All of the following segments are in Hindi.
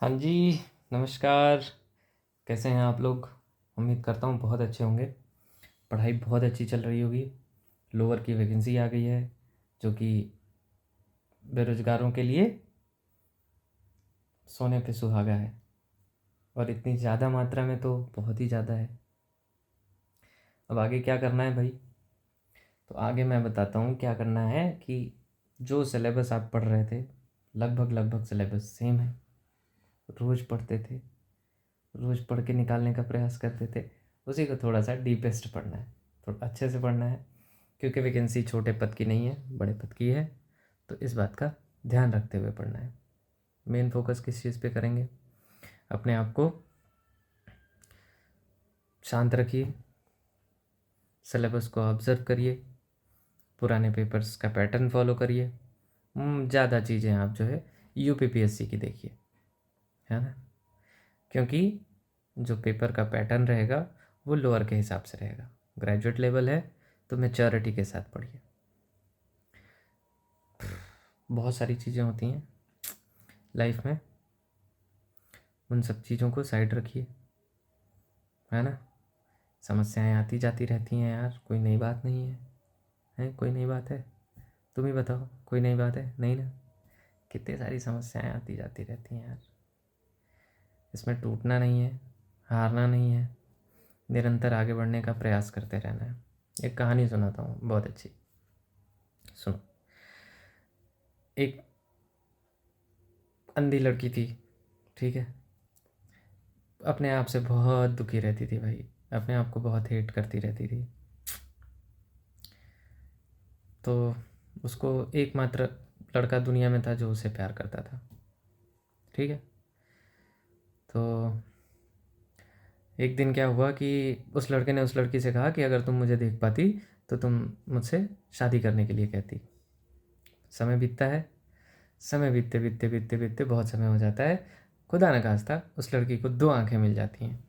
हाँ जी, नमस्कार। कैसे हैं आप लोग? उम्मीद करता हूँ बहुत अच्छे होंगे। पढ़ाई बहुत अच्छी चल रही होगी। लोअर की वैकेंसी आ गई है जो कि बेरोज़गारों के लिए सोने पे सुहागा है, और इतनी ज़्यादा मात्रा में तो बहुत ही ज़्यादा है। अब आगे क्या करना है भाई? तो आगे मैं बताता हूँ क्या करना है कि जो सिलेबस आप पढ़ रहे थे, लगभग लगभग सिलेबस सेम है। रोज़ पढ़ते थे, रोज़ पढ़ के निकालने का प्रयास करते थे, उसी को थोड़ा सा डीपेस्ट पढ़ना है, थोड़ा अच्छे से पढ़ना है, क्योंकि वैकेंसी छोटे पद की नहीं है, बड़े पद की है। तो इस बात का ध्यान रखते हुए पढ़ना है। मेन फोकस किस चीज़ पे करेंगे? अपने आप को शांत रखिए, सिलेबस को ऑब्ज़र्व करिए, पुराने पेपर्स का पैटर्न फॉलो करिए। ज़्यादा चीज़ें आप जो है यूपीपीएससी की देखिए, है ना? क्योंकि जो पेपर का पैटर्न रहेगा वो लोअर के हिसाब से रहेगा। ग्रेजुएट लेवल है तो मैच्योरिटी के साथ पढ़िए। बहुत सारी चीज़ें होती हैं लाइफ में, उन सब चीज़ों को साइड रखिए, है ना? समस्याएं आती जाती रहती हैं यार, कोई नई बात नहीं है। हैं, कोई नई बात है? तुम ही बताओ, कोई नई बात है? नहीं ना? कितनी सारी समस्याएं आती जाती रहती हैं यार। इसमें टूटना नहीं है, हारना नहीं है, निरंतर आगे बढ़ने का प्रयास करते रहना है। एक कहानी सुनाता हूँ बहुत अच्छी, सुनो। एक अंधी लड़की थी, ठीक है? अपने आप से बहुत दुखी रहती थी भाई, अपने आप को बहुत हेट करती रहती थी। तो उसको एकमात्र लड़का दुनिया में था जो उसे प्यार करता था, ठीक है? तो एक दिन क्या हुआ कि उस लड़के ने उस लड़की से कहा कि अगर तुम मुझे देख पाती तो तुम मुझसे शादी करने के लिए कहती। समय बीतता है, समय बीतते बीतते बीतते बीतते बहुत समय हो जाता है। खुदा न खास्ता उस लड़की को दो आंखें मिल जाती हैं,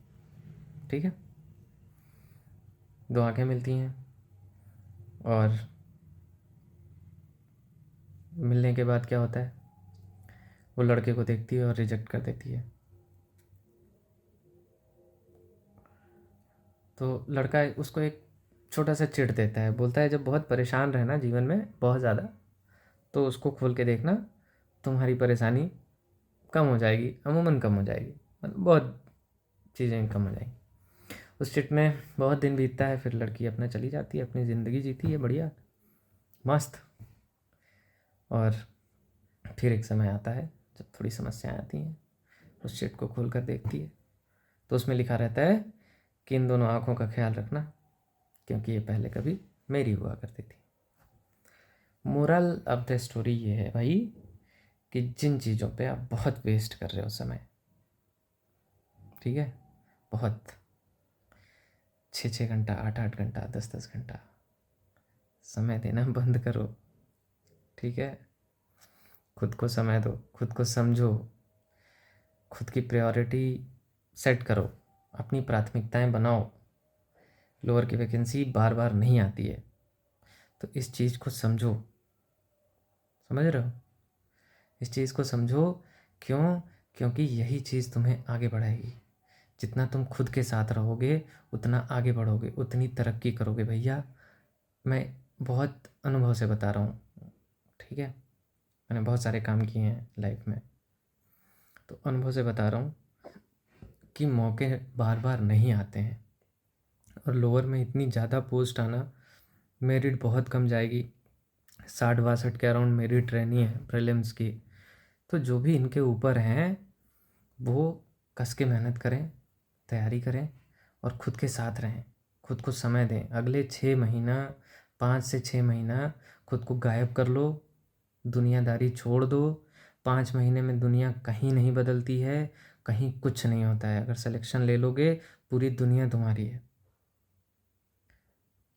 ठीक है? दो आंखें मिलती हैं, और मिलने के बाद क्या होता है? वो लड़के को देखती है और रिजेक्ट कर देती है। तो लड़का उसको एक छोटा सा चिढ़ देता है, बोलता है जब बहुत परेशान रहना जीवन में बहुत ज़्यादा, तो उसको खोल के देखना, तुम्हारी परेशानी कम हो जाएगी, अमूमन कम हो जाएगी, मतलब बहुत चीज़ें कम हो जाएंगी। उस चिट में बहुत दिन बीतता है, फिर लड़की अपना चली जाती है, अपनी ज़िंदगी जीती है बढ़िया मस्त। और फिर एक समय आता है जब थोड़ी समस्याएं आती हैं। उस चिट को खोल कर देखती है तो उसमें लिखा रहता है कि इन दोनों आँखों का ख्याल रखना, क्योंकि ये पहले कभी मेरी हुआ करती थी। मोरल ऑफ द स्टोरी ये है भाई कि जिन चीज़ों पे आप बहुत वेस्ट कर रहे हो समय, ठीक है, बहुत, 6 6 घंटा, 8 8 घंटा, 10 10 घंटा समय देना बंद करो, ठीक है? खुद को समय दो, खुद को समझो, खुद की प्रायोरिटी सेट करो, अपनी प्राथमिकताएं बनाओ। लोअर की वैकेंसी बार बार नहीं आती है, तो इस चीज़ को समझो, समझ रहे हो? इस चीज़ को समझो। क्यों? क्योंकि यही चीज़ तुम्हें आगे बढ़ाएगी। जितना तुम खुद के साथ रहोगे उतना आगे बढ़ोगे, उतनी तरक्की करोगे भैया। मैं बहुत अनुभव से बता रहा हूँ, ठीक है? मैंने बहुत सारे काम किए हैं लाइफ में, तो अनुभव से बता रहा हूँ कि मौके बार बार नहीं आते हैं। और लोअर में इतनी ज़्यादा पोस्ट आना, मेरिट बहुत कम जाएगी, 60 62 के अराउंड मेरिट रहनी है प्रीलिम्स की। तो जो भी इनके ऊपर हैं वो कस के मेहनत करें, तैयारी करें, और खुद के साथ रहें, खुद को समय दें। अगले 6 महीना, 5 से 6 महीना खुद को गायब कर लो, दुनियादारी छोड़ दो। 5 महीने में दुनिया कहीं नहीं बदलती है, कहीं कुछ नहीं होता है। अगर सिलेक्शन ले लोगे पूरी दुनिया तुम्हारी है,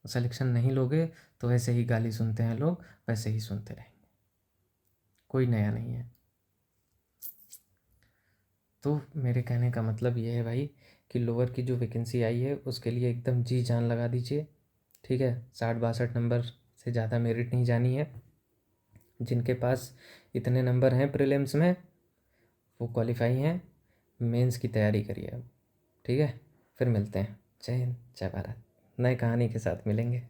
सिलेक्शन नहीं लोगे तो वैसे ही गाली सुनते हैं लोग, वैसे ही सुनते रहेंगे, कोई नया नहीं है। तो मेरे कहने का मतलब ये है भाई कि लोअर की जो वैकेंसी आई है उसके लिए एकदम जी जान लगा दीजिए, ठीक है? 60 62 नंबर से ज़्यादा मेरिट नहीं जानी है। जिनके पास इतने नंबर हैं प्रीलिम्स में, वो क्वालिफाई हैं, मेंस की तैयारी करिए अब। ठीक है, फिर मिलते हैं। जय हिंद, जय भारत। नए कहानी के साथ मिलेंगे।